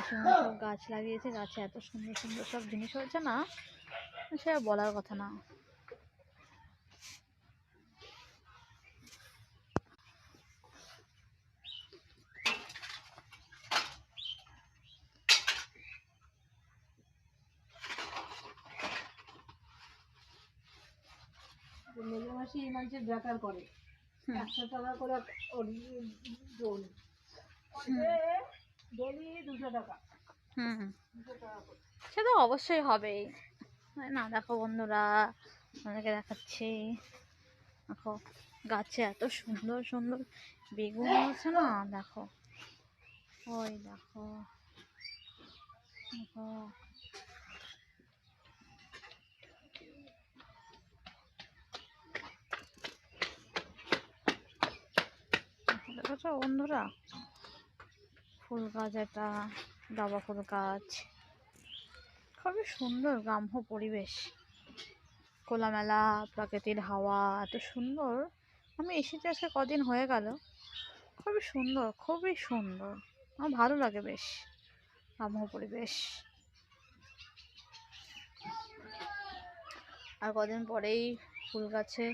পিসিমা সব গাছ লাগিয়েছে, গাছে এত সুন্দর সুন্দর সব জিনিস হয়েছে না, সে আর বলার কথা না। মেজে মাসি এই মানুষের বেকার করে 100 টাকা করে ডলি 200 টাকা। সে তো অবশ্যই হবেই না। দেখো বন্ধুরা, আপনাদেরকে দেখাচ্ছি, দেখো গাছে এত সুন্দর সুন্দর বেগুন আছে না, দেখো ওই দেখো দেখো দেখেছো বন্ধুরা, ফুল গাছ, এটা জবা ফুল গাছ, খুবই সুন্দর গ্রাম্য পরিবেশ, খোলামেলা প্রাকৃতিক হাওয়া, এত সুন্দর। আমি এসেছি আজকে কদিন হয়ে গেল, খুবই সুন্দর, খুবই সুন্দর, আমার ভালো লাগে বেশ গ্রাম্য পরিবেশ। আর কদিন পরেই ফুল গাছে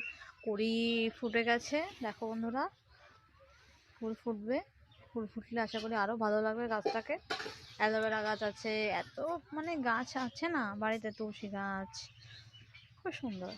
কুড়ি ফুটে গেছে, দেখো বন্ধুরা, ফুল ফুটবে, ফুল ফুটলে আশা করি আরও ভালো লাগবে গাছটাকে। অ্যালোভেরা গাছ আছে, এত মানে গাছ আছে না বাড়িতে, তুলসী গাছ, খুব সুন্দর।